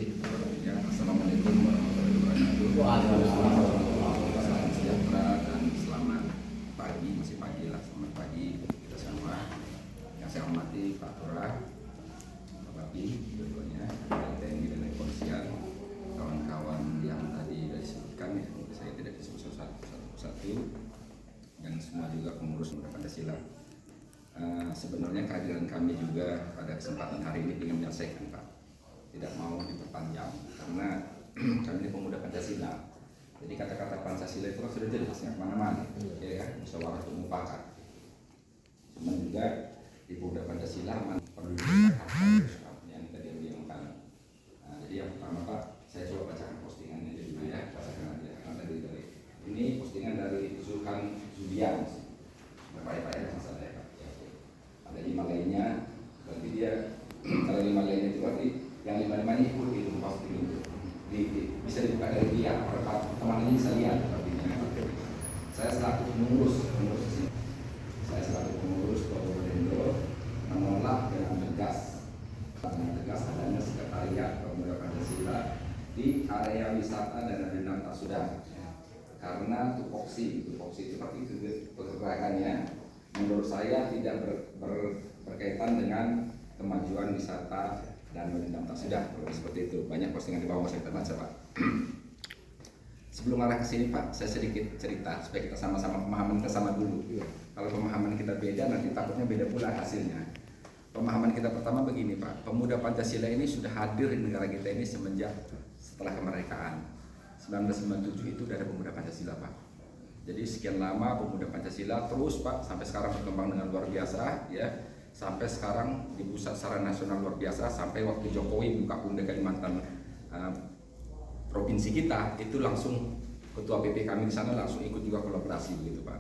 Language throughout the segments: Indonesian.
kasih. Ya, Assalamualaikum warahmatullahi wabarakatuh. Waalaikumsalam. Salam sejahtera dan selamat pagi, masih pagi lah, selamat pagi kita semua. Yang saya hormati Pak Tora, Pak Bapi, dua-duanya, dari TNI dan dari Kepolisian, kawan-kawan yang tadi sudah disebutkan, ya, saya tidak disebut satu-satu, dan semua juga pengurus Muda Pancasila. Sebenarnya kehadiran kami juga pada kesempatan hari ini ingin menyelesaikan, Pak. Tidak mau diperpanjang karena kami ini pemuda Pancasila. Jadi kata-kata Pancasila itu kan sudah jelas ya kemana-mana, ya kan, musyawarah untuk mufakat. Cuma juga di pemuda Pancasila perlu yang tadi diomongkan. Jadi yang pertama, Pak, saya coba bacakan postingannya dulu ya, bacakan aja. Karena dari ini postingan dari Zulhan Zubian, baik-baik ya masalah ya, Pak. Ada 5 lainnya, berarti dia kalau 5 lainnya itu berarti yang 5 ini ikut itu pasti itu bisa dibuka dari dia, teman ini bisa lihat artinya. Saya selaku pengurus ini, saya selaku pengurus Probolinggo menolak dengan tegas adanya sekretariat Pemuda Pancasila di area wisata dan Adendam Tasudan, karena tupoksi seperti itu pergerakannya menurut saya tidak berkaitan dengan kemajuan wisata dan Adendam Tasudan, seperti itu. Banyak postingan di bawah saya baca, Pak. Sebelum arah ke sini, Pak, saya sedikit cerita supaya kita sama-sama pemahaman kita sama dulu. Kalau pemahaman kita beda, nanti takutnya beda pula hasilnya. Pemahaman kita pertama begini, Pak. Pemuda Pancasila ini sudah hadir di negara kita ini semenjak setelah kemerdekaan. 1997 itu sudah ada pemuda Pancasila, Pak. Jadi sekian lama pemuda Pancasila terus, Pak, sampai sekarang berkembang dengan luar biasa, ya. Sampai sekarang di pusat secara nasional luar biasa, sampai waktu Jokowi buka Bunda Kalimantan provinsi kita, itu langsung ketua PP kami di sana langsung ikut juga kolaborasi begitu, Pak.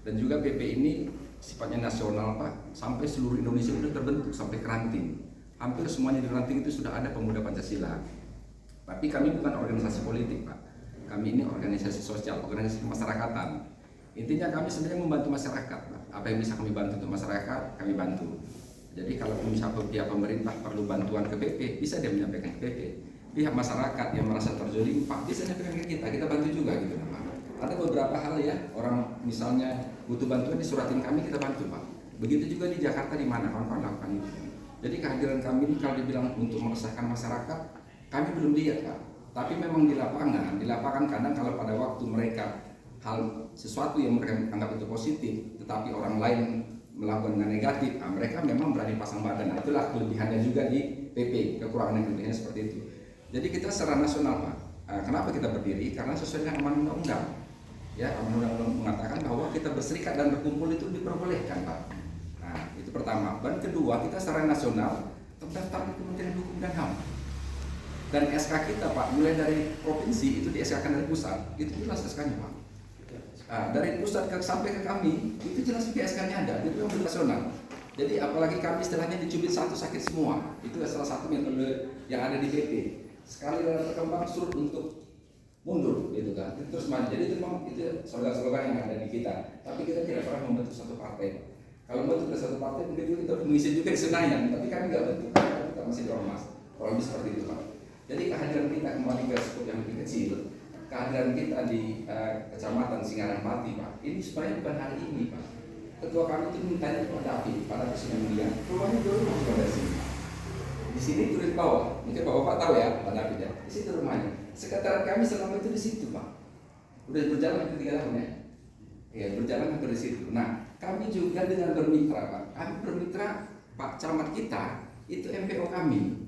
Dan juga PP ini sifatnya nasional, Pak, sampai seluruh Indonesia itu terbentuk sampai ke ranting. Hampir semuanya di ranting itu sudah ada pemuda Pancasila. Tapi kami bukan organisasi politik, Pak. Kami ini organisasi sosial, organisasi kemasyarakatan. Intinya kami sebenarnya membantu masyarakat, Pak. Apa yang bisa kami bantu untuk masyarakat, kami bantu. Jadi kalau misalnya pihak pemerintah perlu bantuan ke PP, bisa dia menyampaikan ke PP. Pihak masyarakat yang merasa terzolim, Pak, bisa menyampaikan ke kita bantu juga gitu, Pak. Ada beberapa hal ya, orang misalnya butuh bantuan disuratin kami, kita bantu, Pak. Begitu juga di Jakarta, di mana kawan-kawan lakukan itu. Jadi kehadiran kami ini kalau dibilang untuk meresahkan masyarakat, kami belum lihat, Pak. Tapi memang di lapangan kadang kalau pada waktu mereka hal sesuatu yang mereka anggap itu positif, tetapi orang lain melakukan dengan negatif, mereka memang berani pasang badan. Nah, itulah kelebihannya juga di PP, kekurangan dan kelebihannya seperti itu. Jadi kita secara nasional, Pak, kenapa kita berdiri? Karena sesuai dengan amanat undang-undang. Ya, amanat undang-undang mengatakan bahwa kita berserikat dan berkumpul itu diperbolehkan, Pak. Nah, itu pertama. Dan kedua, kita secara nasional terdaftar di Kementerian Hukum dan HAM. Dan SK kita, Pak, mulai dari provinsi itu di SK-kan dari pusat, itu jelas SK-nya, Pak. Dari pusat sampai ke kami itu jelas juga SK-nya ada, itu yang nasional. Jadi apalagi kami istilahnya dicubit satu sakit semua, itu salah satu metode yang ada di PP. Sekali dalam berkembang suruh untuk mundur, gitu kan, terus maju. Jadi itu memang itu slogan-slogan yang ada di kita. Tapi kita tidak pernah membentuk satu partai. Kalau membentuk satu partai mungkin kita mengisi juga di Senayan, tapi kami nggak bentuk, kita masih di ormas. Kurang lebih seperti itu, Pak. Jadi kehadiran kita kembali ke skop yang lebih kecil. Kehadiran kita di Kecamatan Singgaran Pati, Pak, ini sebenarnya bukan hari ini, Pak. Ketua kami itu mintanya kepada Pak Presiden Mulia, rumahnya dulu pada sini. Di sini tulis bawah, mungkin Bapak tahu ya, Pak David ya. Di situ rumahnya. Sekretariat kami selama itu di situ, Pak. Udah berjalan hampir 3 tahun ya. Ya, berjalan hampir di situ. Nah, kami juga dengan bermitra, Pak. Kami bermitra Pak Camat kita itu MPO kami.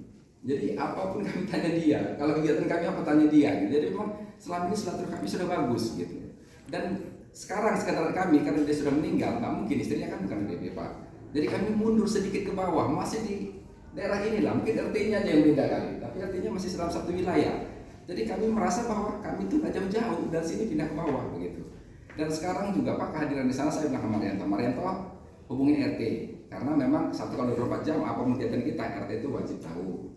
Jadi apapun kami tanya dia, kalau kegiatan kami apa tanya dia. Jadi memang selama ini silaturahmi kami sudah bagus gitu. Dan sekarang sekretariat kami karena dia sudah meninggal, nggak mungkin istrinya kan bukan DP, Pak. Jadi kami mundur sedikit ke bawah, masih di daerah inilah, mungkin RT-nya aja yang beda kali, tapi RT-nya masih dalam satu wilayah. Jadi kami merasa bahwa kami itu nggak jauh-jauh dan sini pindah ke bawah begitu. Dan sekarang juga, Pak, kehadiran di sana saya bilang ke Marianto hubungi RT karena memang 1 kali 24 jam apa kegiatan kita, RT itu wajib tahu.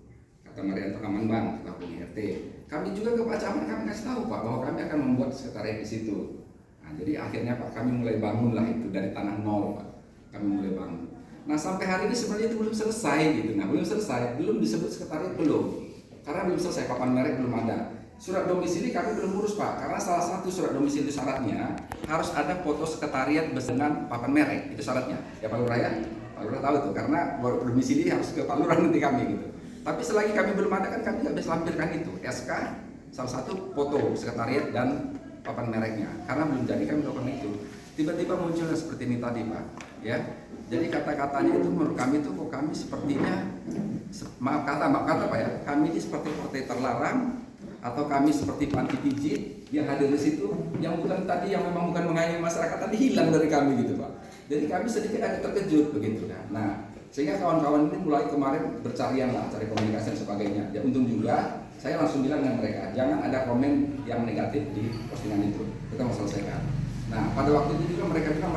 Marianto aman, Bang, kita hubungi RT. Kami juga ke Pak Camat kami kasih tahu, Pak, bahwa kami akan membuat sekretariat di situ. Nah, jadi akhirnya, Pak, kami mulai bangun lah itu dari tanah nol, Pak. Kami mulai bangun. Nah, sampai hari ini sebenarnya itu belum selesai gitu. Nah, belum selesai, belum disebut sekretariat belum. karena belum selesai, papan merek belum ada. Surat domisili kami belum urus Pak, karena salah satu surat domisili syaratnya harus ada foto sekretariat dengan papan merek, itu syaratnya. Ya Pak Lurah ya, Pak Lurah tahu tuh, karena domisili harus ke Pak Lurah nanti kami gitu. Tapi selagi kami belum ada kan kami nggak bisa lampirkan itu, SK, salah satu foto sekretariat dan papan mereknya, karena belum jadi kami melakukan itu. Tiba-tiba munculnya seperti ini tadi Pak, ya. Jadi kata-katanya itu menurut kami itu kok kami sepertinya, maaf kata Pak ya, kami ini seperti partai terlarang, atau kami seperti panti pijit yang hadir di situ, yang bukan tadi, yang memang bukan mengayomi masyarakat tadi hilang dari kami gitu Pak. Jadi kami sedikit agak terkejut begitu kan. Nah, sehingga kawan-kawan ini mulai kemarin bercarian lah, cari komunikasi dan sebagainya. Ya untung juga saya langsung bilang dengan mereka, jangan ada komen yang negatif di postingan itu, kita mau selesaikan. Nah, pada waktu itu juga mereka bilang